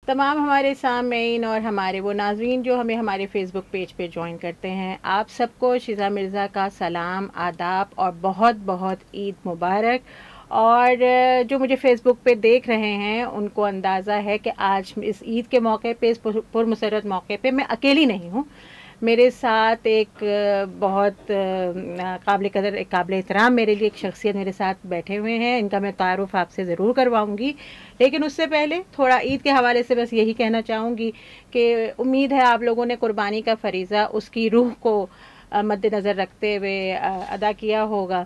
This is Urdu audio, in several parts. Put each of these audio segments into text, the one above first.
تمام ہمارے سامعین اور ہمارے وہ ناظرین جو ہمیں ہمارے فیس بک پیج پہ جوائن کرتے ہیں، آپ سب کو شیزہ مرزا کا سلام، آداب اور بہت بہت عید مبارک۔ اور جو مجھے فیس بک پہ دیکھ رہے ہیں ان کو اندازہ ہے کہ آج اس عید کے موقع پہ، اس پرمسرت موقع پہ میں اکیلی نہیں ہوں، میرے ساتھ ایک بہت قابل قدر، ایک قابل احترام میرے لیے ایک شخصیت میرے ساتھ بیٹھے ہوئے ہیں، ان کا میں تعارف آپ سے ضرور کرواؤں گی۔ لیکن اس سے پہلے تھوڑا عید کے حوالے سے بس یہی کہنا چاہوں گی کہ امید ہے آپ لوگوں نے قربانی کا فریضہ اس کی روح کو مد نظر رکھتے ہوئے ادا کیا ہوگا،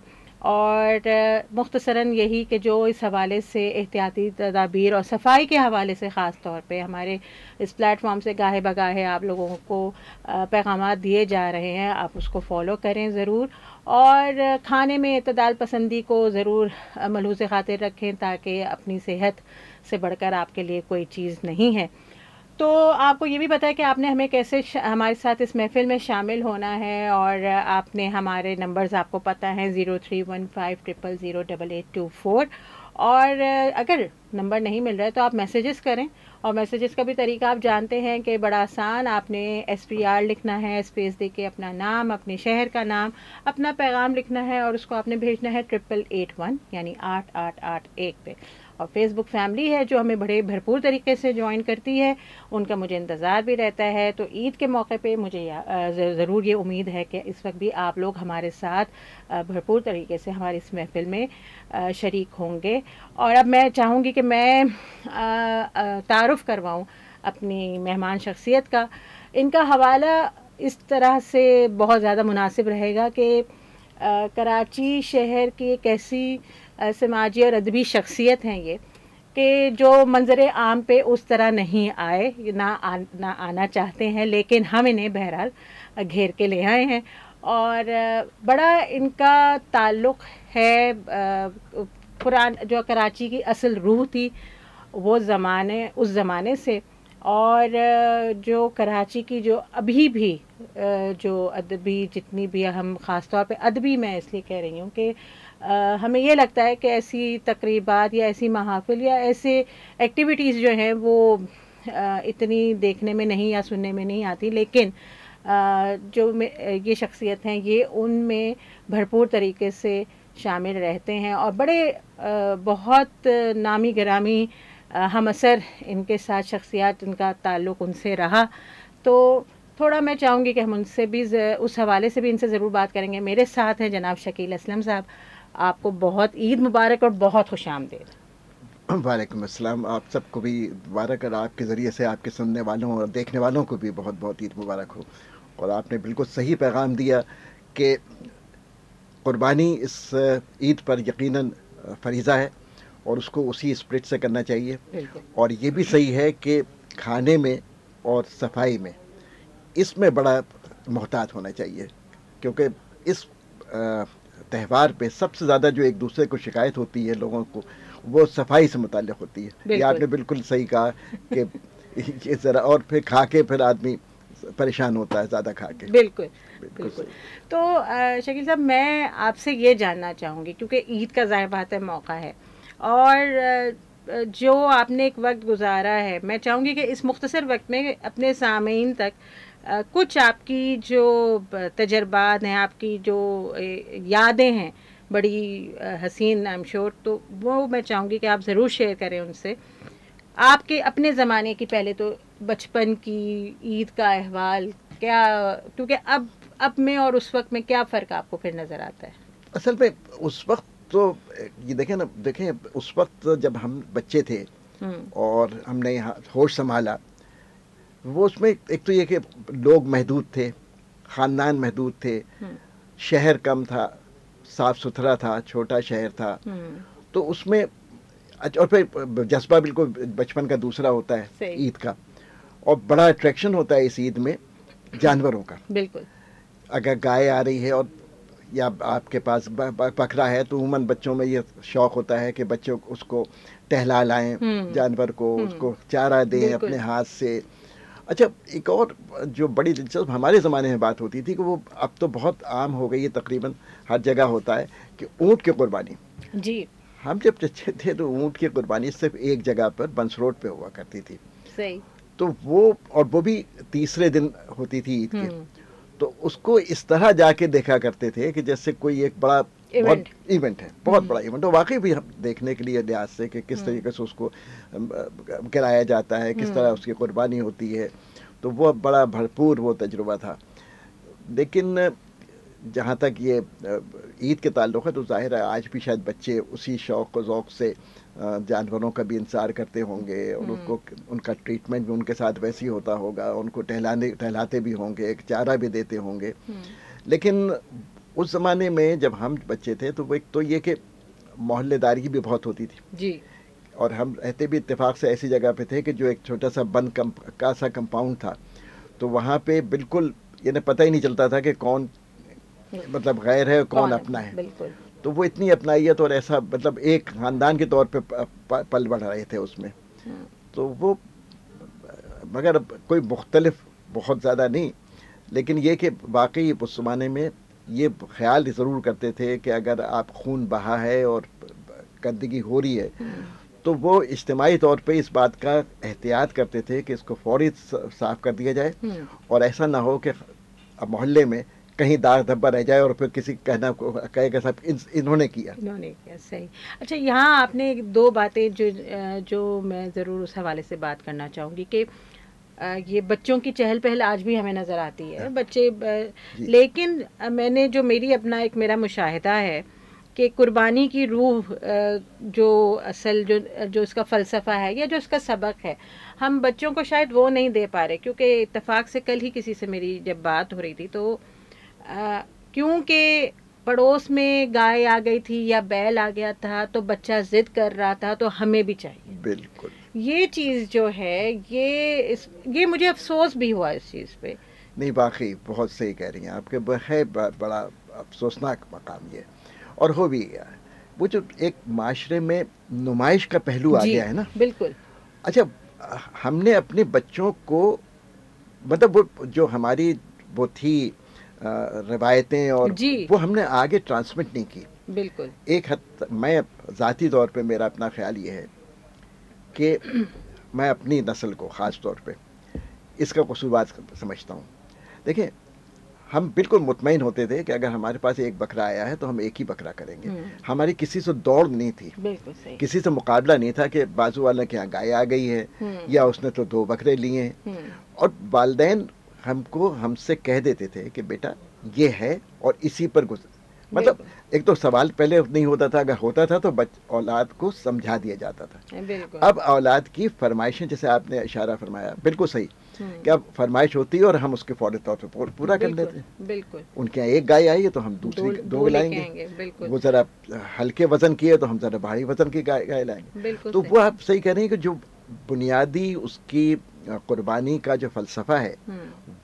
اور مختصراً یہی کہ جو اس حوالے سے احتیاطی تدابیر اور صفائی کے حوالے سے خاص طور پہ ہمارے اس پلیٹ فارم سے گاہے بگاہے آپ لوگوں کو پیغامات دیے جا رہے ہیں، آپ اس کو فالو کریں ضرور، اور کھانے میں اعتدال پسندی کو ضرور ملحوظ خاطر رکھیں تاکہ اپنی صحت سے بڑھ کر آپ کے لیے کوئی چیز نہیں ہے۔ تو آپ کو یہ بھی پتہ ہے کہ آپ نے ہمیں کیسے ہمارے ساتھ اس محفل میں شامل ہونا ہے، اور آپ نے ہمارے نمبرز آپ کو پتہ ہیں 0315000824، اور اگر نمبر نہیں مل رہا ہے تو آپ میسیجز کریں، اور میسیجز کا بھی طریقہ آپ جانتے ہیں کہ بڑا آسان، آپ نے SPR لکھنا ہے، اسپیس دے کے اپنا نام، اپنے شہر کا نام، اپنا پیغام لکھنا ہے، اور اس کو آپ نے بھیجنا ہے 8881 یعنی 8881 پہ۔ اور فیس بک فیملی ہے جو ہمیں بڑے بھرپور طریقے سے جوائن کرتی ہے، ان کا مجھے انتظار بھی رہتا ہے۔ تو عید کے موقع پہ مجھے ضرور یہ امید ہے کہ اس وقت بھی آپ لوگ ہمارے ساتھ بھرپور طریقے سے ہماری اس محفل میں شریک ہوں گے۔ اور اب میں چاہوں گی کہ میں تعارف کرواؤں اپنی مہمان شخصیت کا۔ ان کا حوالہ اس طرح سے بہت زیادہ مناسب رہے گا کہ کراچی شہر کی ایک ایسی سماجی اور ادبی شخصیت ہیں یہ کہ جو منظر عام پہ اس طرح نہیں آئے، نہ آنا چاہتے ہیں، لیکن ہم انہیں بہرحال گھیر کے لے آئے ہیں۔ اور بڑا ان کا تعلق ہے جو کراچی کی اصل روح تھی اس زمانے سے، اور جو کراچی کی جو ابھی بھی جو ادبی جتنی بھی ہم خاص طور پہ ادبی، میں اس لیے کہہ رہی ہوں کہ ہمیں یہ لگتا ہے کہ ایسی تقریبات یا ایسی محافل یا ایسے ایکٹیویٹیز جو ہیں وہ اتنی دیکھنے میں نہیں یا سننے میں نہیں آتی، لیکن جو یہ شخصیت ہیں یہ ان میں بھرپور طریقے سے شامل رہتے ہیں، اور بڑے بہت نامی گرامی ہم اثر ان کے ساتھ شخصیات، ان کا تعلق ان سے رہا۔ تو تھوڑا میں چاہوں گی کہ ہم ان سے بھی اس حوالے سے بھی ان سے ضرور بات کریں گے۔ میرے ساتھ ہیں جناب شکیل اسلم صاحب، آپ کو بہت عید مبارک اور بہت خوش آمدید۔ وعلیکم السلام، آپ سب کو بھی مبارک، اور آپ کے ذریعے سے آپ کے سننے والوں اور دیکھنے والوں کو بھی بہت بہت عید مبارک ہو۔ اور آپ نے بالکل صحیح پیغام دیا کہ قربانی اس عید پر یقیناً فریضہ ہے، اور اس کو اسی اسپرٹ سے کرنا چاہیے۔ بالکل، اور یہ بھی صحیح ہے کہ کھانے میں اور صفائی میں اس میں بڑا محتاط ہونا چاہیے، کیونکہ اس تہوار پہ سب سے زیادہ جو ایک دوسرے کو شکایت ہوتی ہے لوگوں کو، وہ صفائی سے متعلق ہوتی ہے۔ یہ آپ نے بالکل صحیح کہا کہ یہ ذرا، اور پھر کھا کے پھر آدمی پریشان ہوتا ہے زیادہ کھا کے۔ بالکل بالکل۔ تو شکیل صاحب، میں آپ سے یہ جاننا چاہوں گی، کیونکہ عید کا ظاہر بات ہے موقع ہے، اور جو آپ نے ایک وقت گزارا ہے، میں چاہوں گی کہ اس مختصر وقت میں اپنے سامعین تک کچھ آپ کی جو تجربات ہیں، آپ کی جو یادیں ہیں بڑی حسین آئی ایم شیور، تو وہ میں چاہوں گی کہ آپ ضرور شیئر کریں ان سے، آپ کے اپنے زمانے کی، پہلے تو بچپن کی عید کا احوال کیا، کیونکہ اب میں اور اس وقت میں کیا فرق آپ کو پھر نظر آتا ہے؟ اصل میں اس وقت تو یہ دیکھیں اس وقت جب ہم بچے تھے اور ہم نے ہوش سنبھالا، وہ اس میں ایک تو یہ کہ لوگ محدود تھے، خاندان محدود تھے، شہر کم تھا، صاف ستھرا تھا، چھوٹا شہر تھا، تو اس میں اور پھر جذبہ بالکل بچپن کا دوسرا ہوتا ہے عید کا، اور بڑا اٹریکشن ہوتا ہے اس عید میں جانوروں کا۔ بالکل، اگر گائے آ رہی ہے اور یا آپ کے پاس بکرا ہے تو عموماً بچوں میں یہ شوق ہوتا ہے کہ بچوں اس کو ٹہلا لائیں، جانور کو اس کو چارہ دیں اپنے ہاتھ سے۔ اچھا، ایک اور جو بڑی دلچسپ ہمارے زمانے میں بات ہوتی تھی کہ وہ اب تو بہت عام ہو گئی ہے، تقریباً ہر جگہ ہوتا ہے، کہ اونٹ کی قربانی۔ جی، ہم جب بچے تھے تو اونٹ کی قربانی صرف ایک جگہ پر بنس روڈ پہ ہوا کرتی تھی، صحیح. تو وہ اور وہ بھی تیسرے دن ہوتی تھی عید کے, تو اس کو اس طرح جا کے دیکھا کرتے تھے کہ جیسے کوئی ایک بڑا ایونٹ ہے, بہت بڑا ایونٹ, اور واقعی بھی ہم دیکھنے کے لیے لحاظ سے کہ کس طریقے سے اس کو کرایا جاتا ہے, کس طرح اس کی قربانی ہوتی ہے, تو وہ بڑا بھرپور وہ تجربہ تھا. لیکن جہاں تک یہ عید کے تعلق ہے تو ظاہر ہے آج بھی شاید بچے اسی شوق و ذوق سے جانوروں کا بھی انتظار کرتے ہوں گے, اور اس کو ان کا ٹریٹمنٹ بھی ان کے ساتھ ویسی ہوتا ہوگا, ان کو ٹہلاتے بھی ہوں گے, ایک چارہ بھی دیتے ہوں گے. لیکن اس زمانے میں جب ہم بچے تھے تو وہ ایک تو یہ کہ محلے داری بھی بہت ہوتی تھی جی, اور ہم رہتے بھی اتفاق سے ایسی جگہ پہ تھے کہ جو ایک چھوٹا سا بند کا سا کمپاؤنڈ تھا, تو وہاں پہ بالکل یہ پتہ ہی نہیں چلتا تھا کہ کون مطلب غیر ہے کون اپنا ہے. بالکل. تو وہ اتنی اپنائیت اور ایسا مطلب ایک خاندان کے طور پہ پل بڑھ رہے تھے اس میں. تو وہ مگر کوئی مختلف بہت زیادہ نہیں, لیکن یہ کہ واقعی اس زمانے میں یہ خیال ضرور کرتے تھے کہ اگر آپ خون بہا ہے اور گندگی ہو رہی ہے تو وہ اجتماعی طور پہ اس بات کا احتیاط کرتے تھے کہ اس کو فوری صاف کر دیا جائے, اور ایسا نہ ہو کہ محلے میں کہیں داغ دھبا رہ جائے اور پھر کسی کہے کہ صاحب انہوں نے کیا. صحیح. اچھا, یہاں آپ نے دو باتیں جو میں ضرور اس حوالے سے بات کرنا چاہوں گی کہ یہ بچوں کی چہل پہل آج بھی ہمیں نظر آتی ہے بچے, لیکن میں نے جو میری اپنا ایک میرا مشاہدہ ہے کہ قربانی کی روح جو اصل جو اس کا فلسفہ ہے یا جو اس کا سبق ہے, ہم بچوں کو شاید وہ نہیں دے پا رہے. کیونکہ اتفاق سے کل ہی کسی سے میری جب بات ہو رہی تھی تو کیونکہ پڑوس میں گائے آ گئی تھی یا بیل آ گیا تھا تو بچہ ضد کر رہا تھا تو ہمیں بھی چاہیے. بالکل. یہ چیز جو ہے یہ مجھے افسوس بھی ہوا اس چیز پہ. نہیں, واقعی بہت صحیح کہہ رہی ہیں آپ, کے ہے بڑا افسوسناک مقام یہ, اور ہو بھی گیا. وہ جو ایک معاشرے میں نمائش کا پہلو آ گیا ہے نا. بالکل. اچھا, ہم نے اپنے بچوں کو مطلب وہ جو ہماری وہ تھی روایتیں اور وہ ہم نے آگے ٹرانسمٹ نہیں کی. بالکل. ایک حد میں ذاتی طور پہ میرا اپنا خیال یہ ہے کہ میں اپنی نسل کو خاص طور پہ اس کا قصوبات سمجھتا ہوں. دیکھیں, ہم بالکل مطمئن ہوتے تھے کہ اگر ہمارے پاس ایک بکرا آیا ہے تو ہم ایک ہی بکرا کریں گے. ہماری کسی سے دوڑ نہیں تھی, کسی سے مقابلہ نہیں تھا کہ بازو والا کے یہاں گائے آ گئی ہے یا اس نے تو 2 بکرے لیے ہیں. اور والدین ہم سے کہہ دیتے تھے کہ بیٹا یہ ہے اور اسی پر مطلب ایک تو سوال پہلے نہیں ہوتا تھا, اگر ہوتا تھا تو اولاد کو سمجھا دیا جاتا تھا. اب اولاد کی فرمائشیں, جیسے آپ نے اشارہ فرمایا, بالکل صحیح کہ اب فرمائش ہوتی ہے اور ہم اس کے فوری طور پہ پورا کر لیتے ہیں. بالکل. ان کے یہاں ایک گائے آئی ہے تو ہم دوسری 2 لائیں گے, وہ ذرا ہلکے وزن کی ہے تو ہم ذرا بھاری وزن کی گائے لائیں گے. تو وہ آپ صحیح کہہ رہے ہیں کہ جو بنیادی اس کی قربانی کا جو فلسفہ ہے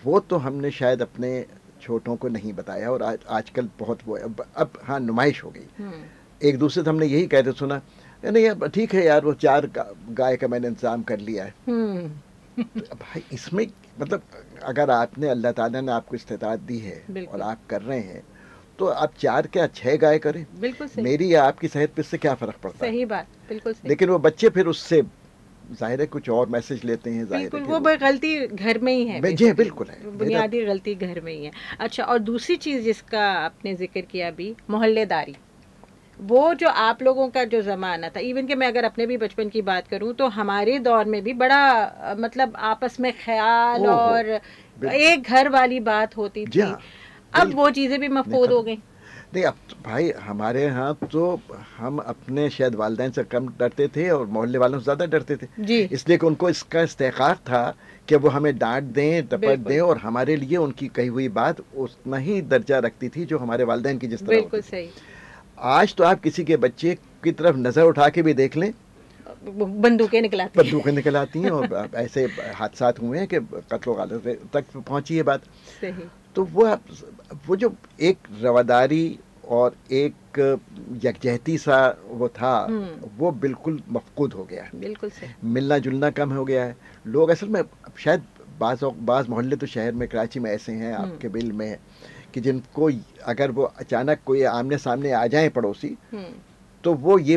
وہ تو ہم نے شاید اپنے چھوٹوں کو نہیں بتایا, اور آج کل بہت وہ اب ہاں نمائش ہو گئی. ایک دوسرے سے ہم نے یہی کہتے سنا, نہیں ٹھیک ہے یار وہ 4 گائے کا میں نے انتظام کر لیا ہے. بھائی اس میں مطلب اگر آپ نے اللہ تعالیٰ نے آپ کو استطاعت دی ہے اور آپ کر رہے ہیں تو آپ 4 کیا 6 گائے کریں. میری یا آپ کی صحت پہ اس سے کیا فرق پڑتا ہے. صحیح بات, بالکل. لیکن وہ بچے پھر اس سے ظاہر ہے کچھ اور میسج لیتے ہیں. بالکل, وہ غلطی گھر میں ہی ہے. جی بالکل ہے, بنیادی غلطی گھر میں ہی ہے. اچھا, اور دوسری چیز جس کا آپ نے ذکر کیا ابھی, محلے داری, وہ جو آپ لوگوں کا جو زمانہ تھا, ایون کہ میں اگر اپنے بھی بچپن کی بات کروں تو ہمارے دور میں بھی بڑا مطلب آپس میں خیال اور ایک گھر والی بات ہوتی تھی. اب وہ چیزیں بھی مفقود ہو گئی. نہیں, اب بھائی ہمارے ہاں تو ہم اپنے شاید والدین سے کم ڈرتے تھے اور محلے والوں سے زیادہ ڈرتے تھے. اس لیے کہ ان کو اس کا استحقاق تھا کہ وہ ہمیں ڈانٹ دیں, ٹپٹ دیں, اور ہمارے لیے ان کی کہی ہوئی بات اتنا ہی درجہ رکھتی تھی جو ہمارے والدین کی جس طرح. بالکل صحیح. آج تو آپ کسی کے بچے کی طرف نظر اٹھا کے بھی دیکھ لیں, بندوقیں نکل آتی ہیں, اور ایسے حادثات ہوئے ہیں کہ قتل و غارت تک پہنچی ہے بات. تو وہ جو ایک رواداری اور ایک یکجہتی سا وہ تھا وہ بالکل مفقود ہو گیا ہے. بالکل صحیح. ملنا جلنا کم ہو گیا ہے. لوگ اصل میں شاید بعض محلے تو شہر میں, کراچی میں ایسے ہیں, آپ کے بل میں, کہ جن کو اگر وہ اچانک کوئی آمنے سامنے آ جائیں پڑوسی تو وہ یہ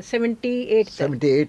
78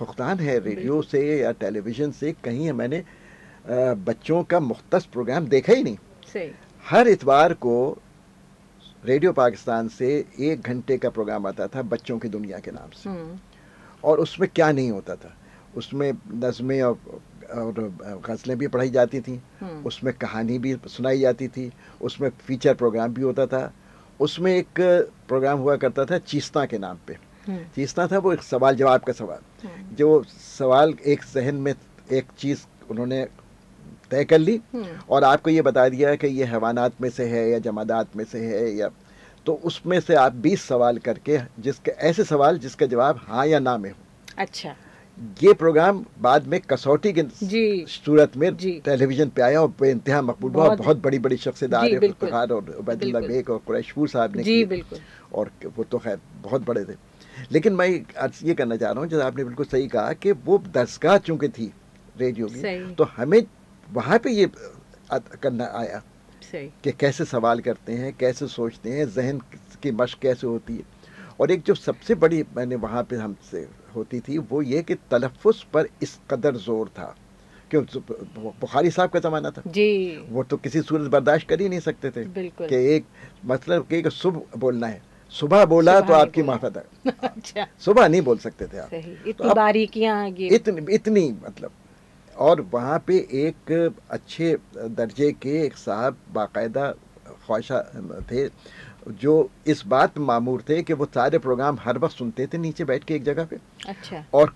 فقدان ہے ریڈیو سے یا ٹیلی ویژن سے. کہیں میں نے بچوں کا مختص پروگرام دیکھا ہی نہیں. صحیح. ہر اتوار کو ریڈیو پاکستان سے 1 گھنٹے کا پروگرام آتا تھا بچوں کی دنیا کے نام سے, اور اس میں کیا نہیں ہوتا تھا. اس میں نظمیں اور غزلیں بھی پڑھائی جاتی تھیں, اس میں کہانی بھی سنائی جاتی تھی, اس میں فیچر پروگرام بھی ہوتا تھا. اس میں ایک پروگرام ہوا کرتا تھا چیستہ کے نام پہ. چیستہ تھا وہ ایک سوال جواب کا سوال, جو سوال ایک ذہن میں ایک چیز انہوں نے طے کر لی اور آپ کو یہ بتا دیا کہ یہ حیوانات میں سے ہے یا جمادات میں سے ہے, یا تو اس میں سے آپ 20 سوال کر کے ایسے سوال جس کا جواب ہاں یا نہ میں ہو. اچھا. یہ پروگرام بعد میں کسوٹی کی صورت میں ٹیلی ویژن پہ آیا اور بے انتہا مقبول ہوا. بہت بڑی بڑی شخصیت عارف افتخار اور عبید اللہ بیگ اور قریش پور صاحب نے کی, اور وہ تو خیر بہت بڑے تھے. لیکن میں یہ کرنا چاہ رہا ہوں جیسے آپ نے بالکل صحیح کہا کہ وہ درسگاہ چونکہ تھی ریڈیو کی, تو ہمیں وہاں پہ یہ کرنا آیا کہ کیسے سوال کرتے ہیں, کیسے سوچتے ہیں, ذہن کی مشق کیسے ہوتی ہے. اور ایک جو سب سے بڑی میں نے وہاں پہ ہم سے ہوتی تھی وہ یہ کہ تلفظ پر اس قدر زور تھا, کیوں بخاری صاحب کا زمانہ تھا جی, وہ تو کسی صورت برداشت کر ہی نہیں سکتے تھے کہ ایک مطلب کہ صبح بولنا ہے, صبح بولا تو آپ کی معافت ہے, صبح نہیں بول سکتے تھے آپ. اتنی باریکیاں, اتنی مطلب. اور وہاں پہ ایک اچھے درجے کے ایک صاحب باقاعدہ خواہشہ تھے جو اس بات معمور تھے کہ وہ سارے پروگرام ہر وقت سنتے تھے نیچے بیٹھ کے ایک جگہ پہ. اچھا. اور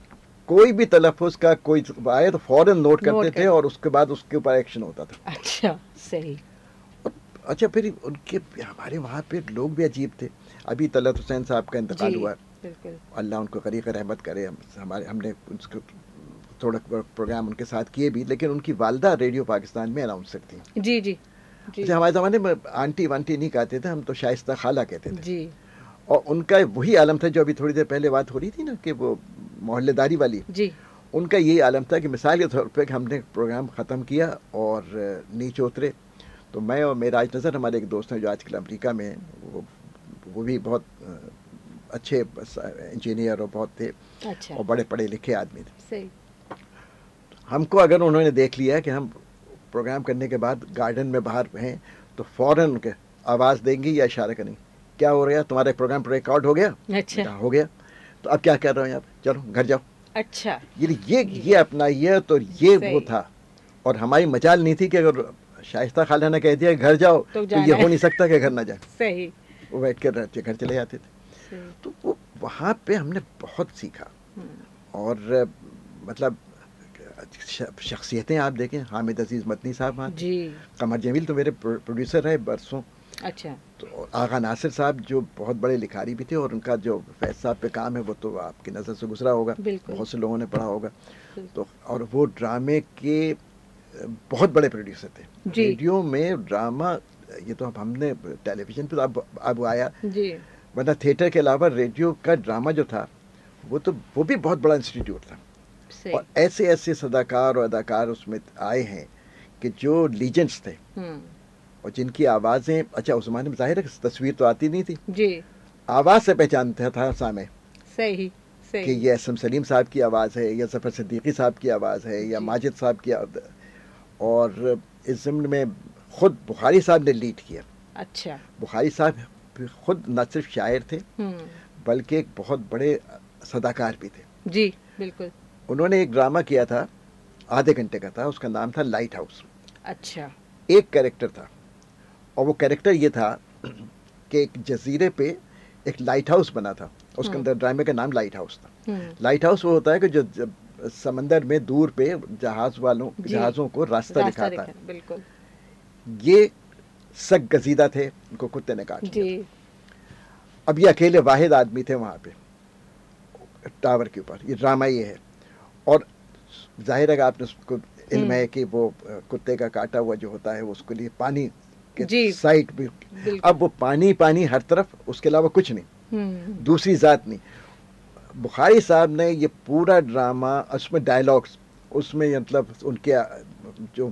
کوئی بھی تلفظ کا کوئی آئے تو فوراً نوٹ کرتے تھے اور اس کے بعد اس کے اوپر ایکشن ہوتا تھا. اچھا صحیح. اچھا پھر ان کے ہمارے وہاں پہ لوگ بھی عجیب تھے. ابھی طلعت حسین صاحب کا انتقال ہوا, اللہ ان کو غریق رحمت کرے. ہم نے اس کو تھوڑا پروگرام ان کے ساتھ کیے بھی, لیکن ان کی والدہ ریڈیو پاکستان میں اناؤنسر تھیں. جی جی. ہمارے زمانے میں آنٹی وانٹی نہیں کہتے تھے, ہم تو شائستہ خالہ کہتے تھے جی. اور ان کا وہی عالم تھا جو ابھی تھوڑی دیر پہلے بات ہو رہی تھی نا کہ وہ محلے داری والی جی, ان کا یہی عالم تھا کہ مثال کے طور پہ کہ ہم نے پروگرام ختم کیا اور نیچے اترے تو میں اور میراج نظر ہمارے ایک دوست ہیں جو آج کل امریکہ میں ہیں, وہ بھی بہت اچھے انجینئر اور بہت تھے اور بڑے پڑھے لکھے آدمی تھے. ہم کو اگر انہوں نے دیکھ لیا کہ ہم پروگرام کرنے کے بعد گارڈن میں باہر ہیں تو فوراً ان کے آواز دیں گی یا اشارہ کریں گی, کیا ہو رہا ہے تمہارا پروگرام ریکارڈ ہو گیا؟ اچھا ہو گیا, تو اب کیا کہہ رہے ہیں آپ, چلو گھر جاؤ. اچھا. یہ اپنا یہ تو یہ وہ تھا. اور ہماری مجال نہیں تھی کہ اگر شائستہ خالہ نے کہہ دیا گھر جاؤ تو یہ ہو نہیں سکتا کہ گھر نہ جائے. صحیح. وہ بیٹھ کے گھر چلے جاتے تھے. تو وہ وہاں پہ ہم نے بہت سیکھا. اور مطلب شخصیتیں آپ دیکھیں, حامد عزیز مدنی صاحب جی, قمر جمیل تو میرے پروڈیوسر رہے برسوں. اچھا. تو آغا ناصر صاحب جو بہت بڑے لکھاری بھی تھے, اور ان کا جو فیض صاحب پہ کام ہے وہ تو آپ کی نظر سے گزرا ہوگا, بہت سے لوگوں نے پڑھا ہوگا. تو اور وہ ڈرامے کے بہت بڑے پروڈیوسر تھے جی. ریڈیو میں ڈرامہ یہ تو ہم نے ٹیلی ویژن پہ اب آیا جی, ورنہ تھیٹر کے علاوہ ریڈیو کا ڈرامہ جو تھا وہ بھی بہت بڑا انسٹیٹیوٹ تھا. اور ایسے ایسے صداکار اور اداکار اس میں آئے ہیں کہ جو لیجنڈس تھے اور جن کی آوازیں, اچھا اس زمانے میں ظاہر ہے تصویر تو آتی نہیں تھی جی, آواز سے پہچانتا تھا سامع صحیح کہ یہ اسم سلیم صاحب کی آواز ہے یا ظفر صدیقی صاحب کی آواز ہے یا ماجد صاحب کی آواز. اور اس ضمن میں خود بخاری صاحب نے لیڈ کیا. اچھا. بخاری صاحب خود نہ صرف شاعر تھے بلکہ ایک بہت بڑے صداکار بھی تھے جی. بالکل. انہوں نے ایک ڈرامہ کیا تھا, آدھے گھنٹے کا تھا, اس کا نام تھا لائٹ ہاؤس. اچھا. ایک کیریکٹر تھا, اور وہ کیریکٹر یہ تھا کہ ایک جزیرے پہ ایک لائٹ ہاؤس بنا تھا, اس کے اندر ڈرامے کا نام لائٹ ہاؤس تھا. لائٹ ہاؤس وہ ہوتا ہے کہ جو سمندر میں دور پہ جہازوں کو راستہ دکھاتا ہے. بالکل. یہ سگ گزیدہ تھے, ان کو کتے نے کاٹ لیا. اب یہ اکیلے واحد آدمی تھے وہاں پہ ٹاور کے اوپر. یہ ڈرامہ یہ ہے, اور ظاہر ہے کہ آپ نے اس کو علم ہے کہ وہ کتے کا کاٹا ہوا جو ہوتا ہے اس کے لیے پانی کے سائٹ بھی, اب وہ پانی ہر طرف, اس کے علاوہ کچھ نہیں, دوسری ذات نہیں. بخاری صاحب نے یہ پورا ڈرامہ, اس میں ڈائلاگس, اس میں مطلب ان کے جو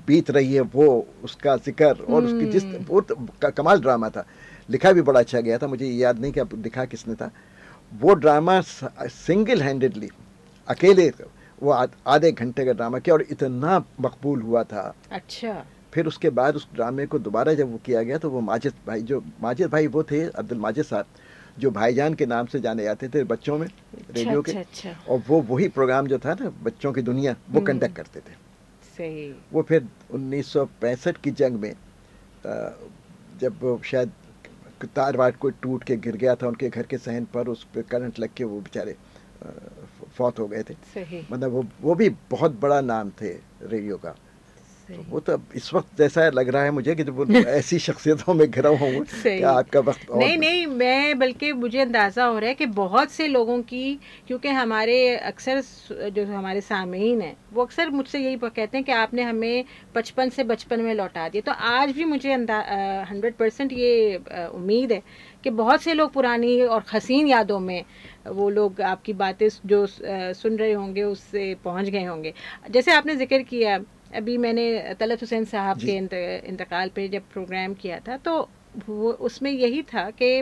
بیت رہی ہے وہ اس کا ذکر, اور اس کی جس بہت کمال ڈرامہ تھا. لکھا بھی بڑا اچھا گیا تھا, مجھے یاد نہیں کہ اب لکھا کس نے تھا. وہ ڈرامہ سنگل ہینڈڈلی اکیلے وہ آدھے گھنٹے کا ڈرامہ کیا اور اتنا مقبول ہوا تھا. اچھا. پھر اس کے بعد اس ڈرامے کو دوبارہ جب وہ کیا گیا تو وہ ماجد بھائی وہ تھے عبد الماجد صاحب جو بھائی جان کے نام سے جانے جاتے تھے بچوں میں ریڈیو کے, اور وہی پروگرام جو تھا نا بچوں کی دنیا وہ کنڈکٹ کرتے تھے. صحیح. وہ پھر 1965 کی جنگ میں جب شاید تار وار کوئی ٹوٹ کے گر گیا تھا ان کے گھر کے صحن پر, اس پہ کرنٹ لگ کے وہ بیچارے فوت ہو گئے تھے. صحیح. مطلب وہ بھی بہت بڑا نام تھے ریڈیو کا. وہ تو اس وقت جیسا لگ رہا ہے مجھے کہ جب ایسی شخصیتوں میں گھرا ہوں کہ آپ کا وقت نہیں میں بلکہ مجھے اندازہ ہو رہا ہے کہ بہت سے لوگوں کی, کیونکہ ہمارے اکثر جو ہمارے سامعین ہیں وہ اکثر مجھ سے یہی کہتے ہیں کہ آپ نے ہمیں بچپن میں لوٹا دیا. تو آج بھی مجھے 100% یہ امید ہے کہ بہت سے لوگ پرانی اور حسین یادوں میں وہ لوگ آپ کی باتیں جو سن رہے ہوں گے اس سے پہنچ گئے ہوں گے. جیسے آپ نے ذکر کیا ابھی میں نے طلعت حسین صاحب کے انتقال پہ جب پروگرام کیا تھا تو وہ اس میں یہی تھا کہ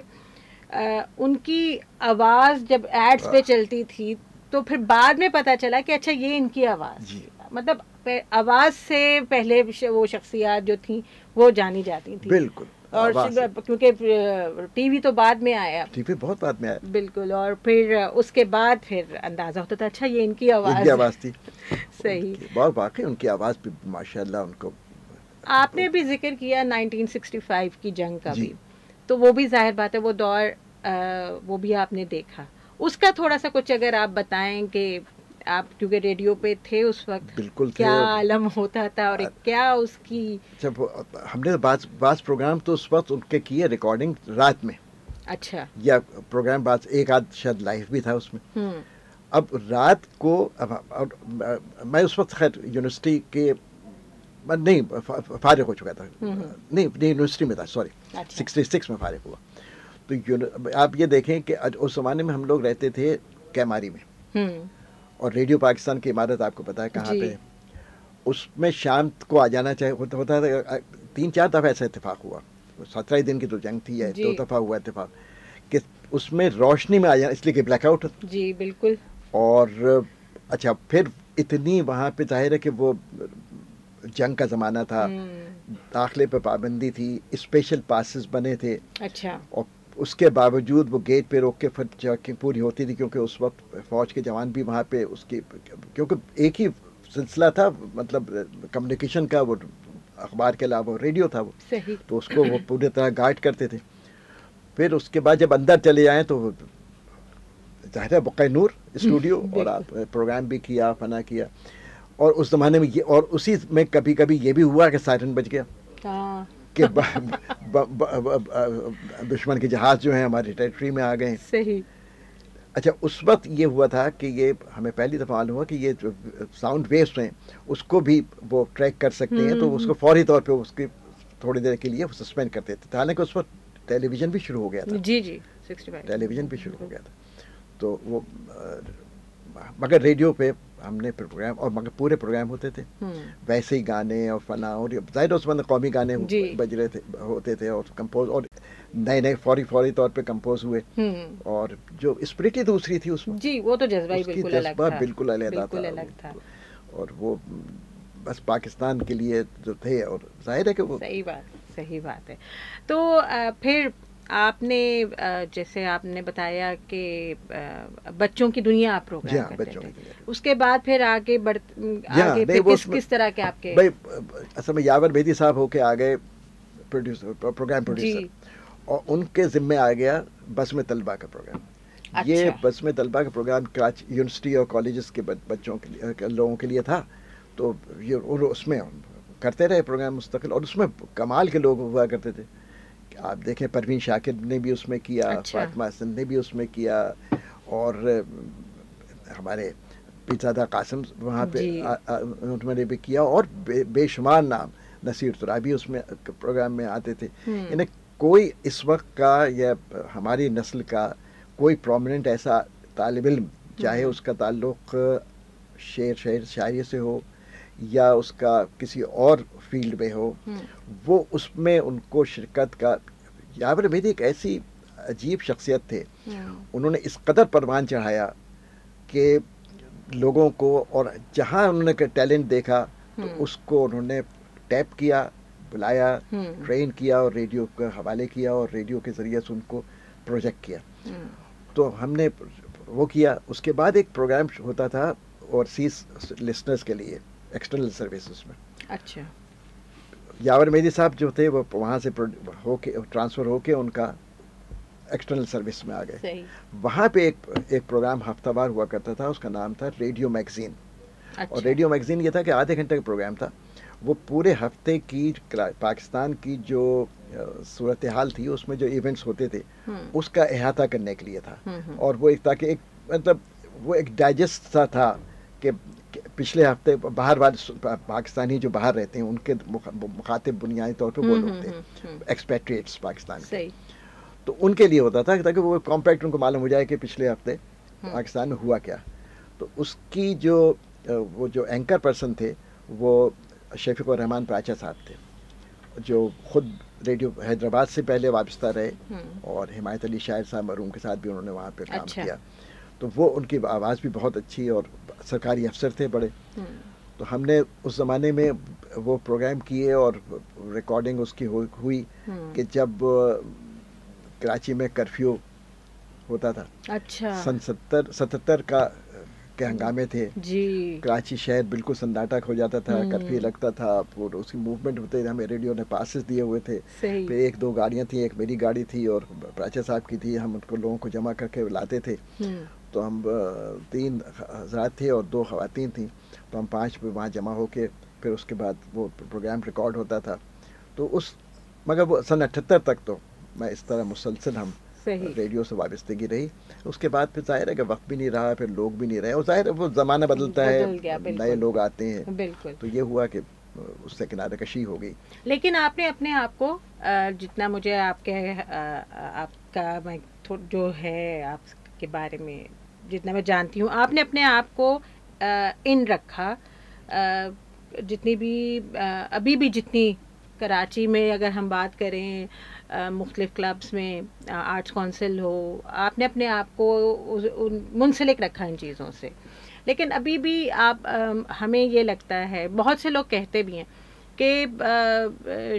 ان کی آواز جب ایڈز پہ چلتی تھی تو پھر بعد میں پتہ چلا کہ اچھا یہ ان کی آواز, مطلب آواز سے پہلے وہ شخصیات جو تھیں وہ جانی جاتی تھیں. بالکل. اور کیونکہ ٹی وی تو بعد میں آیا, ٹی وی بہت بعد میں آیا. بالکل. اور پھر اس کے بعد پھر اندازہ ہوتا تھا اچھا یہ ان کی آواز تھی. صحیح. بہت واقعی ان کی آواز بھی ماشاءاللہ ان کو. آپ نے بھی ذکر کیا 1965 کی جنگ کا بھی, تو وہ بھی ظاہر بات ہے وہ دور وہ بھی آپ نے دیکھا. اس کا تھوڑا سا کچھ اگر آپ بتائیں کہ آپ کیونکہ ریڈیو پہ تھے اس وقت, بالکل کیا عالم ہوتا تھا اور کیا اس کی. جب ہم نے بعض پروگرام تو اس وقت ان کے کیے ریکارڈنگ رات میں. اچھا. یا پروگرام بعض ایک آدھ شاید لائیو بھی تھا اس میں. اب رات کو میں اس وقت خیر یونیورسٹی کے نہیں فارغ ہو چکا تھا, نہیں یونیورسٹی میں تھا, سوری 66 میں فارغ ہوا. تو آپ یہ دیکھیں کہ اس زمانے میں ہم لوگ رہتے تھے کیماری میں, اور ریڈیو پاکستان کی عمارت آپ کو پتا ہے کہاں پہ, اس میں شام کو آ جانا چاہیے ہوتا تھا. 3-4 دفعہ ایسا اتفاق ہوا, 17 دن کی تو جنگ تھی, 2 دفعہ ہوا اتفاق کہ اس میں روشنی میں آ جانا, اس لیے کہ بلیک آؤٹ. جی بالکل. اور اچھا پھر اتنی وہاں پہ ظاہر ہے کہ وہ جنگ کا زمانہ تھا, داخلے پہ پابندی تھی, اسپیشل پاسز بنے تھے. اچھا. اور اس کے باوجود وہ گیٹ پہ روک کے پھر چیکنگ پوری ہوتی تھی, کیونکہ اس وقت فوج کے جوان بھی وہاں پہ اس کی, کیونکہ ایک ہی سلسلہ تھا مطلب کمیونیکیشن کا, وہ اخبار کے علاوہ ریڈیو تھا وہ, تو اس کو وہ پوری طرح گارڈ کرتے تھے. پھر اس کے بعد جب اندر چلے جائیں تو ظاہر ہے بقع نور اسٹوڈیو, اور آپ پروگرام بھی کیا, فنا کیا. اور اس زمانے میں یہ, اور اسی میں کبھی کبھی یہ بھی ہوا کہ سائرن بج گیا کہ دشمن کے جہاز جو ہیں ہماری ٹیریٹری میں آ گئے ہیں. صحیح. اچھا اس وقت یہ ہوا تھا کہ یہ ہمیں پہلی دفعہ معلوم ہوا کہ یہ جو ساؤنڈ ویوز ہیں اس کو بھی وہ ٹریک کر سکتے ہیں, تو اس کو فوری طور پہ اس کی تھوڑی دیر کے لیے سسپینڈ کرتے تھے. حالانکہ اس وقت ٹیلی ویژن بھی شروع ہو گیا تھا. جی 65 ٹیلی ویژن بھی شروع ہو گیا تھا. تو وہ مگر ریڈیو پہ ہم نے پروگرام, اور مگر پورے پروگرام ہوتے تھے ویسے ہی گانے اور فنا, اور ظاہر اس میں قومی گانے بج رہے تھے ہوتے تھے, اور کمپوز, اور نئے فوری طور پہ کمپوز ہوئے, اور جو اسپرٹ ہی دوسری تھی اس میں. جی وہ تو جذبہ بالکل علیحدہ تھا, اور وہ بس پاکستان کے لیے جو تھے, اور ظاہر ہے کہ وہ صحیح بات ہے. تو پھر آپ نے جیسے آپ نے بتایا کہ بچوں کی دنیا آپ پروگرام کرتے تھے, اس کے بعد پھر آگے کس طرح کے آپ کے اصل میں یاور بیدی صاحب ہو کے آ گئے پروگرام پروڈیوسر, اور ان کے ذمے آ گیا بس میں طلبہ کا پروگرام. یہ بس میں طلبہ کا پروگرام کراچی یونیورسٹی اور کالجز کے بچوں کے لیے, لوگوں کے لیے تھا. تو یہ اس میں کرتے رہے پروگرام مستقل, اور اس میں کمال کے لوگ ہوا کرتے تھے. آپ دیکھیں پروین شاکر نے بھی اس میں کیا, فاطمہ حسن نے بھی اس میں کیا, اور ہمارے پیرزادہ قاسم وہاں پہ انہوں نے بھی کیا, اور بے شمار نام, نصیر ترابی اس میں پروگرام میں آتے تھے. یعنی کوئی اس وقت کا یا ہماری نسل کا کوئی پرومیننٹ ایسا طالب علم, چاہے اس کا تعلق شعر شاعری سے ہو یا اس کا کسی اور فیلڈ میں ہو, وہ اس میں ان کو شرکت کا. یاور بیدی ایک ایسی عجیب شخصیت تھے, انہوں نے اس قدر پروان چڑھایا کہ لوگوں کو، اور جہاں انہوں نے ٹیلنٹ دیکھا تو اس کو انہوں نے ٹیپ کیا، بلایا، ٹرین کیا اور ریڈیو کا حوالے کیا اور ریڈیو کے ذریعے سے ان کو پروجیکٹ کیا. تو ہم نے وہ کیا. اس کے بعد ایک پروگرام ہوتا تھا اوورسیز لسنرز کے لیے ایکسٹرنل سروسز میں. اچھا. یاور میدی صاحب جو تھے وہ وہاں سے ہو کے ٹرانسفر ہو کے ان کا ایکسٹرنل سروس میں آ گئے. وہاں پہ ایک پروگرام ہفتہ وار ہوا کرتا تھا، اس کا نام تھا ریڈیو میگزین. اور ریڈیو میگزین یہ تھا کہ آدھے گھنٹے کا پروگرام تھا. وہ پورے ہفتے کی پاکستان کی جو صورتحال تھی اس میں جو ایونٹس ہوتے تھے اس کا احاطہ کرنے کے لیے تھا. اور وہ ایک تاکہ ایک مطلب وہ ایک ڈائجسٹ سا تھا کہ پچھلے ہفتے باہر والے پاکستانی جو باہر رہتے ہیں ان کے مخاطب بنیادی طور پہ وہ لوگ تھے ایکسپیٹریٹس پاکستان کے. تو ان کے لیے ہوتا تھا تاکہ وہ کمپیکٹ ان کو معلوم ہو جائے کہ پچھلے ہفتے پاکستان میں ہوا کیا. تو اس کی وہ جو اینکر پرسن تھے وہ شفیق الرحمان پراچا صاحب تھے، جو خود ریڈیو حیدرآباد سے پہلے وابستہ رہے اور حمایت علی شاعر صاحب مرحوم کے ساتھ بھی انہوں نے وہاں پہ کام کیا. تو وہ ان کی آواز بھی بہت اچھی اور سرکاری افسر تھے بڑے. تو ہم نے اس زمانے میں وہ پروگرام کیے اور ریکارڈنگ اس کی ہوئی کہ جب کراچی میں کرفیو ہوتا تھا. اچھا. سن 77 کے ہنگامے تھے جی. کراچی شہر بالکل سناٹا ہو جاتا تھا، کرفیو لگتا تھا، اور اس کی موومنٹ ہوتے تھے. ہمیں ریڈیو نے پاسز دیے ہوئے تھے. پھر 1-2 گاڑیاں تھیں، ایک میری گاڑی تھی اور پراچا صاحب کی تھی. ہم ان کو لوگوں کو جمع کر کے لاتے تھے. تو ہم 3 حضرات تھے اور 2 خواتین تھیں. تو ہم 5 پہ وہاں جمع ہو کے پھر اس کے بعد وہ پروگرام ریکارڈ ہوتا تھا. تو مگر وہ سن 78 تک تو میں اس طرح مسلسل ہم ریڈیو سے وابستگی رہی. اس کے بعد پھر ظاہر ہے کہ وقت بھی نہیں رہا، پھر لوگ بھی نہیں رہے، اور ظاہر ہے وہ زمانہ بدلتا ہے، نئے لوگ آتے ہیں. بالکل. تو یہ ہوا کہ اس سے کنارہ کشی ہو گئی. لیکن آپ نے اپنے آپ کو جتنا مجھے آپ کا میں جو ہے آپ کے بارے میں جتنا میں جانتی ہوں، آپ نے اپنے آپ کو ان رکھا. جتنی بھی ابھی بھی جتنی کراچی میں اگر ہم بات کریں مختلف کلبس میں، آرٹس کونسل ہو، آپ نے اپنے آپ کو منسلک رکھا ان چیزوں سے. لیکن ابھی بھی آپ ہمیں یہ لگتا ہے، بہت سے لوگ کہتے بھی ہیں کہ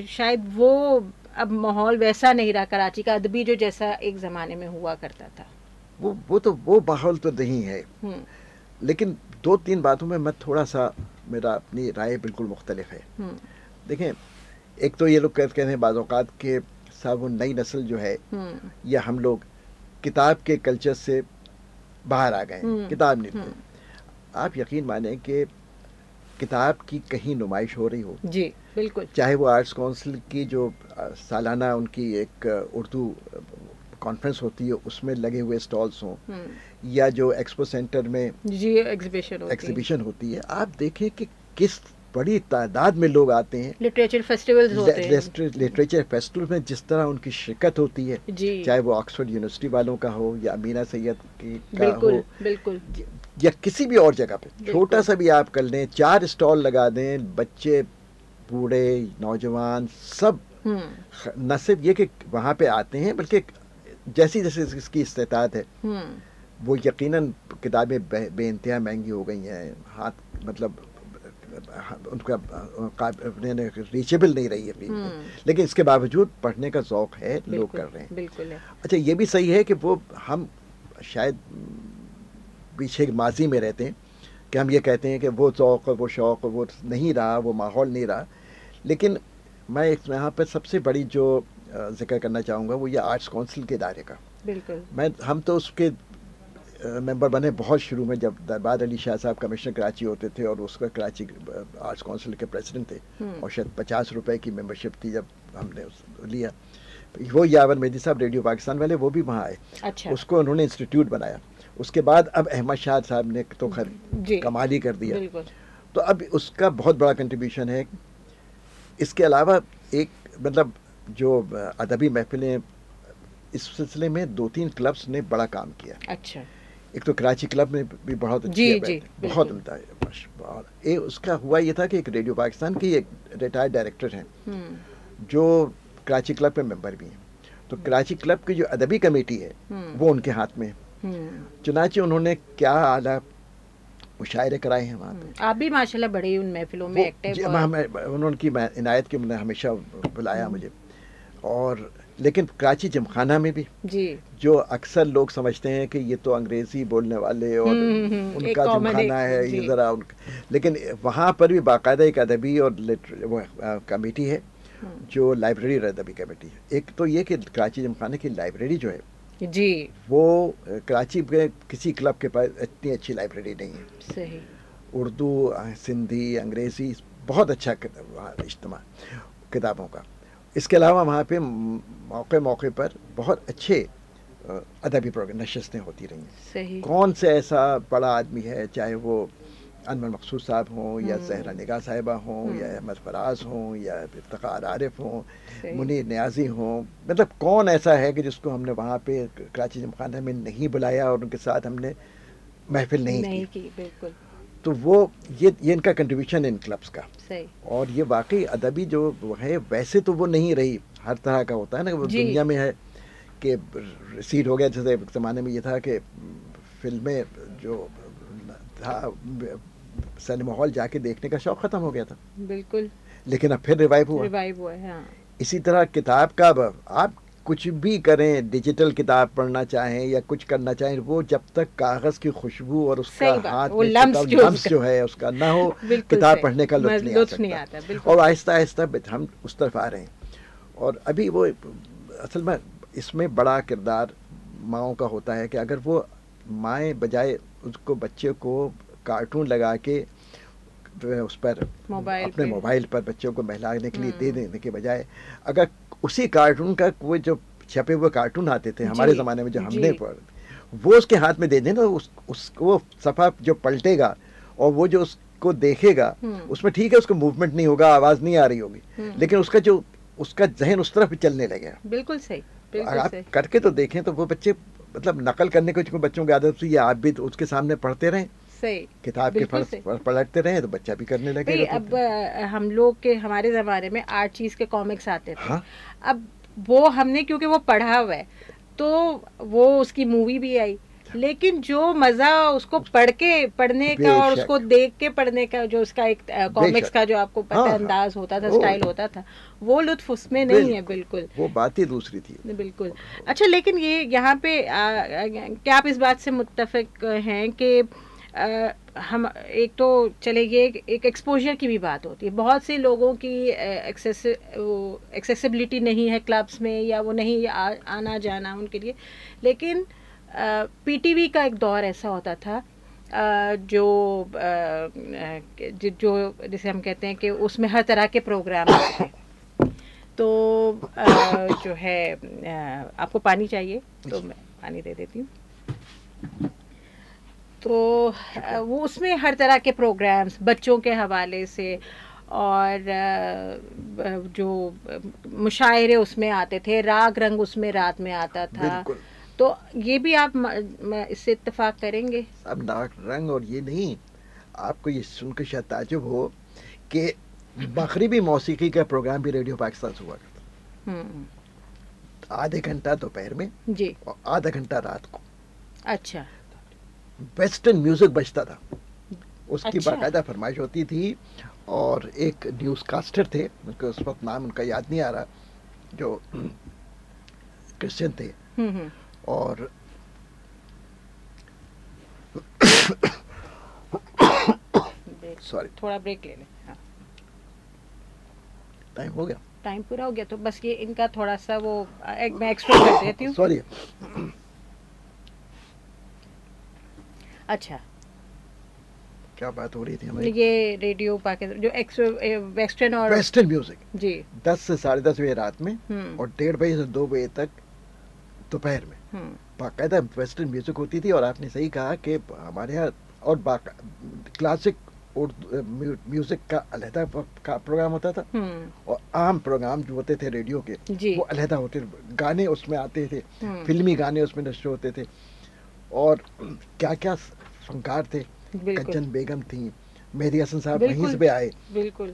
شاید وہ اب ماحول ویسا نہیں رہا کراچی کا ادبی جو جیسا ایک زمانے میں ہوا کرتا تھا. وہ ماحول تو نہیں ہے. لیکن 2-3 باتوں میں تھوڑا سا میرا اپنی رائے بالکل مختلف ہے. دیکھیں، ایک تو یہ لوگ کہتے ہیں بعض اوقات کہ صاحب وہ نئی نسل جو ہے یا ہم لوگ کتاب کے کلچر سے باہر آ گئے ہیں، کتاب نہیں پڑھتے. آپ یقین مانیں کہ کتاب کی کہیں نمائش ہو رہی ہو، جی بالکل، چاہے وہ آرٹس کونسل کی جو سالانہ ان کی ایک اردو کانفرنس ہوتی ہے اس میں لگے ہوئے اسٹالس ہوں، یا جو ایکسپو سینٹر میں جی ایگزیبیشن ہوتی ہے، آپ دیکھیں کہ کس بڑی تعداد میں لوگ آتے ہیں. لٹریچر فیسٹیولز ہوتے ہیں، لٹریچر فیسٹیول میں جس طرح ان کی شرکت ہوتی ہے، چاہے وہ آکسفورڈ یونیورسٹی والوں کا ہو یا امینہ سید کی کا ہو، بالکل، یا کسی بھی اور جگہ پہ چھوٹا سا بھی آپ کر لیں، 4 اسٹال لگا دیں، بچے بوڑھے نوجوان سب نہ صرف یہ کہ وہاں پہ آتے ہیں بلکہ جیسی اس کی استطاعت ہے. وہ یقیناً کتابیں بے انتہا مہنگی ہو گئی ہیں، ہاتھ مطلب ان کا ریچیبل نہیں رہی ہے، لیکن اس کے باوجود پڑھنے کا ذوق ہے، لوگ کر رہے ہیں. بالکل. اچھا، یہ بھی صحیح ہے کہ وہ ہم شاید پیچھے ماضی میں رہتے ہیں کہ ہم یہ کہتے ہیں کہ وہ ذوق وہ شوق وہ نہیں رہا، وہ ماحول نہیں رہا. لیکن میں یہاں پہ سب سے بڑی جو ذکر کرنا چاہوں گا وہ یہ آرٹس کونسل کے ادارے کا. بالکل. ہم تو اس کے ممبر بنے بہت شروع میں، جب دربار علی شاہ صاحب کمشنر کراچی ہوتے تھے اور اس کا کراچی آرٹس کونسل کے پریزیڈنٹ تھے، اور شاید 50 روپے کی ممبرشپ تھی. جب ہم نے لیا، وہ یاور میدی صاحب ریڈیو پاکستان والے وہ بھی وہاں آئے. اچھا. اس کو انہوں نے انسٹیٹیوٹ بنایا. اس کے بعد اب احمد شاہ صاحب نے تو کمال ہی کر دیا. تو اب اس کا بہت بڑا کنٹریبیوشن ہے. اس کے علاوہ ایک مطلب جو ادبی محفلیں اس سلسلے میں 2-3 کلبس نے بڑا کام کیا. اچھا. ایک تو کراچی کلب میں بھی بہت اچھی بہت عمدہ ہے. اس کا ہوا یہ تھا کہ ایک ریڈیو پاکستان کی ایک ریٹائرڈ ڈائریکٹر ہیں جو کراچی کلب میں ممبر بھی ہیں. تو کراچی کلب کی جو ادبی کمیٹی ہے وہ ان کے ہاتھ میں ہے. چنانچہ انہوں نے کیا اعلیٰ مشاعرے کرائے ہیں وہاں پہ. آپ بھی ماشاءاللہ بڑے ان محفلوں میں ایکٹیو. انہوں کی عنایت کی نے ہمیشہ بلایا مجھے. اور لیکن کراچی جمخانہ میں بھی جی جو اکثر لوگ سمجھتے ہیں کہ یہ تو انگریزی بولنے والے اور ان کا جمخانہ ہے یہ ذرا لیکن وہاں پر بھی باقاعدہ ایک ادبی اور کمیٹی ہے جو لائبریری ادبی کمیٹی ہے. ایک تو یہ کہ کراچی جمخانہ کی لائبریری جو ہے جی وہ کراچی کے کسی کلب کے پاس اتنی اچھی لائبریری نہیں ہے. صحیح. اردو سندھی انگریزی بہت اچھا اجتماع کتابوں کا. اس کے علاوہ وہاں پہ موقع پر بہت اچھے ادبی پروگرام نشستیں ہوتی رہی ہیں. صحیح. کون سے ایسا بڑا آدمی ہے چاہے وہ انور مقصود صاحب ہوں یا زہرا نگاہ صاحبہ ہوں یا احمد فراز ہوں یا افتخار عارف ہوں منیر نیازی ہوں, مطلب کون ایسا ہے کہ جس کو ہم نے وہاں پہ کراچی جمخانہ میں نہیں بلایا اور ان کے ساتھ ہم نے محفل نہیں کی. بالکل. تو وہ یہ ان کا کنٹریبیوشن ان کلبس کا. صحیح. اور یہ واقعی ادبی جو ہے ویسے تو وہ نہیں رہی, ہر طرح کا ہوتا ہے نا وہ دنیا میں ہے کہ ریسیڈ ہو گیا. جیسے ایک زمانے میں یہ تھا کہ فلمیں جو تھا سنیما ہال جا کے دیکھنے کا شوق ختم ہو گیا تھا. بالکل. لیکن اب پھر ریوائیو ہوا. ہاں. اسی طرح کتاب کا آپ کچھ بھی کریں, ڈیجیٹل کتاب پڑھنا چاہیں یا کچھ کرنا چاہیں, وہ جب تک کاغذ کی خوشبو اور اس کا ہاتھ میں لمس جو ہے اس کا نہ ہو کتاب پڑھنے کا لطف نہیں آ سکتا. اور آہستہ آہستہ ہم اس طرف آ رہے ہیں. اور ابھی وہ اصل میں اس میں بڑا کردار ماؤں کا ہوتا ہے کہ اگر وہ مائیں بجائے اس کو بچے کو کارٹون لگا کے اس پر اپنے موبائل پر بچوں کو بہلانے کے لیے دے دینے کے بجائے اگر اسی کارٹون کا وہ جو چھپے ہوئے کارٹون آتے تھے ہمارے زمانے میں جو ہم نے وہ اس کے ہاتھ میں دے دیں نا, وہ صفحہ جو پلٹے گا اور وہ جو اس کو دیکھے گا اس میں ٹھیک ہے اس کو موومنٹ نہیں ہوگا, آواز نہیں آ رہی ہوگی, لیکن اس کا ذہن اس طرف چلنے لگے گا. بالکل صحیح. آپ کر کے تو دیکھیں تو وہ بچے مطلب نقل کرنے کو بچوں کی عادت ہوئی ہے, آپ بھی اس کے سامنے پڑھتے رہیں, کتاب کے پلٹتے رہیں تو بچہ بھی کرنے لگے. اب ہم لوگ کے ہمارے زمانے میں 8 چیز کے کامکس آتے تھے. اب وہ ہم نے کیونکہ وہ پڑھا ہوا ہے تو وہ اس کی مووی بھی آئی, لیکن جو مزہ اس کو پڑھنے کا اور اس کو دیکھ کے پڑھنے کا جو اس کا ایک کامکس کا جو آپ کو پتہ انداز ہوتا تھا, اسٹائل ہوتا تھا, وہ لطف اس میں نہیں ہے. بالکل وہ بات ہی دوسری تھی. بالکل. اچھا, لیکن یہ یہاں پہ کیا آپ اس بات سے متفق ہیں کہ ہم ایک تو چلے یہ ایک ایکسپوجر کی بھی بات ہوتی ہے, بہت سے لوگوں کی ایکسیسیبلٹی نہیں ہے کلبس میں یا وہ نہیں آنا جانا ان کے لیے, لیکن پی ٹی وی کا ایک دور ایسا ہوتا تھا جو جسے ہم کہتے ہیں کہ اس میں ہر طرح کے پروگرام ہوتے ہیں. تو جو ہے آپ کو پانی چاہیے تو میں پانی دے دیتی ہوں. تو وہ اس میں ہر طرح کے پروگرامز بچوں کے حوالے سے اور جو مشاعرے اس میں آتے تھے, راگ رنگ اس میں رات میں آتا تھا. تو یہ بھی آپ اس سے اتفاق کریں گے؟ اب راگ رنگ اور یہ نہیں, آپ کو یہ سن کے شاید تعجب ہو کہ مغربی موسیقی کا پروگرام بھی ریڈیو پاکستان سے ہوا کرتا, آدھے گھنٹہ دوپہر میں جی اور آدھا گھنٹہ رات کو. اچھا. ویسٹرن میوزک بجتا تھا, اس کی باقاعدہ فرمائش ہوتی تھی. اور ایک نیوز کاسٹر تھے, اس وقت نام ان کا یاد نہیں آ رہا, جو کرسچن تھے, اور سوری تھوڑا بریک لے لیں. ٹائم ہو گیا, ٹائم پورا ہو گیا تو بس یہ ان کا تھوڑا سا وہ میں ایکسپلین کر دیتی ہوں. سوری. اچھا, کیا بات ہو رہی تھی ہماری؟ یہ ریڈیو پاکستان جو ویسٹرن اور ویسٹرن میوزک جی 10 سے 10:30 بجے رات میں اور 1:30 بجے سے 2 بجے تک دوپہر میں باقاعدہ ویسٹرن میوزک ہوتی تھی. اور آپ نے صحیح کہا کہ ہمارے یہاں اور کلاسک میوزک کا علیحدہ پروگرام ہوتا تھا, اور عام پروگرام جو ہوتے تھے ریڈیو کے وہ علیحدہ ہوتے تھے. گانے اس میں آتے تھے, فلمی گانے اس میں نشر ہوتے تھے, اور کیا کیا فنکار تھے. کچن بیگم تھیں, مہدی حسن صاحب وہیں سے آئے. بالکل.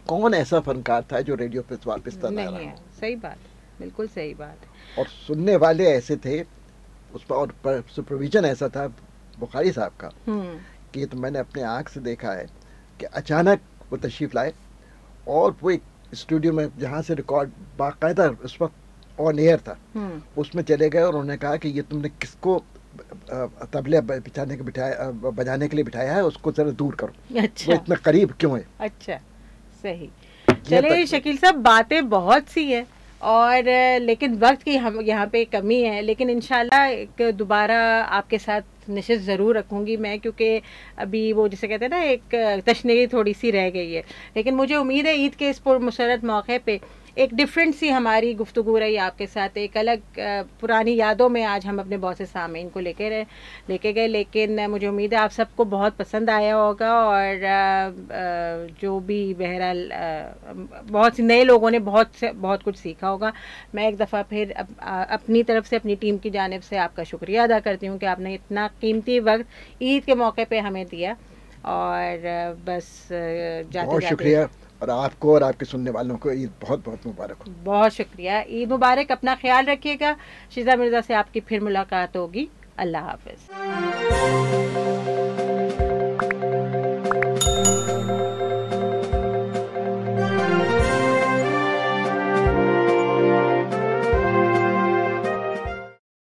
کون ایسا فنکار تھا جو ریڈیو پہ واپس تھا؟ نہیں ہے. صحیح بات, بالکل صحیح بات. اور سننے والے ایسے تھے اس پر, اور سپرویژن ایسا تھا بخاری صاحب کا کہ یہ تو میں نے اپنے آنکھ سے دیکھا ہے کہ اچانک وہ تشریف لائے اور وہ ایک اسٹوڈیو میں جہاں سے ریکارڈ باقاعدہ اس وقت آن ایئر تھا اس میں چلے گئے اور انہوں نے کہا کہ یہ تم نے کس کو طبلے بجانے کے لیے بٹھایا ہے، اس کو ذرا دور کرو، اچھا وہ اتنا قریب کیوں ہے. اچھا صحیح. چلے شکیل صاحب باتیں بہت سی ہیں اور لیکن وقت کی ہم یہاں پہ کمی ہے، لیکن انشاءاللہ ایک دوبارہ آپ کے ساتھ نشست ضرور رکھوں گی میں، کیونکہ ابھی وہ جسے کہتے ہیں نا ایک تشنگی تھوڑی سی رہ گئی ہے. لیکن مجھے امید ہے عید کے اس پرمسرت موقع پہ ایک ڈفرینٹ سی ہماری گفتگو رہی آپ کے ساتھ، ایک الگ پرانی یادوں میں آج ہم اپنے بہت سے سامعین کو لے کے گئے. لیکن مجھے امید ہے آپ سب کو بہت پسند آیا ہوگا اور جو بھی بہرحال بہت سے نئے لوگوں نے بہت کچھ سیکھا ہوگا. میں ایک دفعہ پھر اپنی طرف سے اپنی ٹیم کی جانب سے آپ کا شکریہ ادا کرتی ہوں کہ آپ نے اتنا قیمتی وقت عید کے موقع پہ ہمیں دیا. اور بس بہت شکریہ، اور آپ کو اور آپ کے سننے والوں کو عید بہت بہت مبارک ہو. بہت شکریہ، عید مبارک. اپنا خیال رکھیے گا. شیزہ مرزا سے آپ کی پھر ملاقات ہوگی. اللہ حافظ.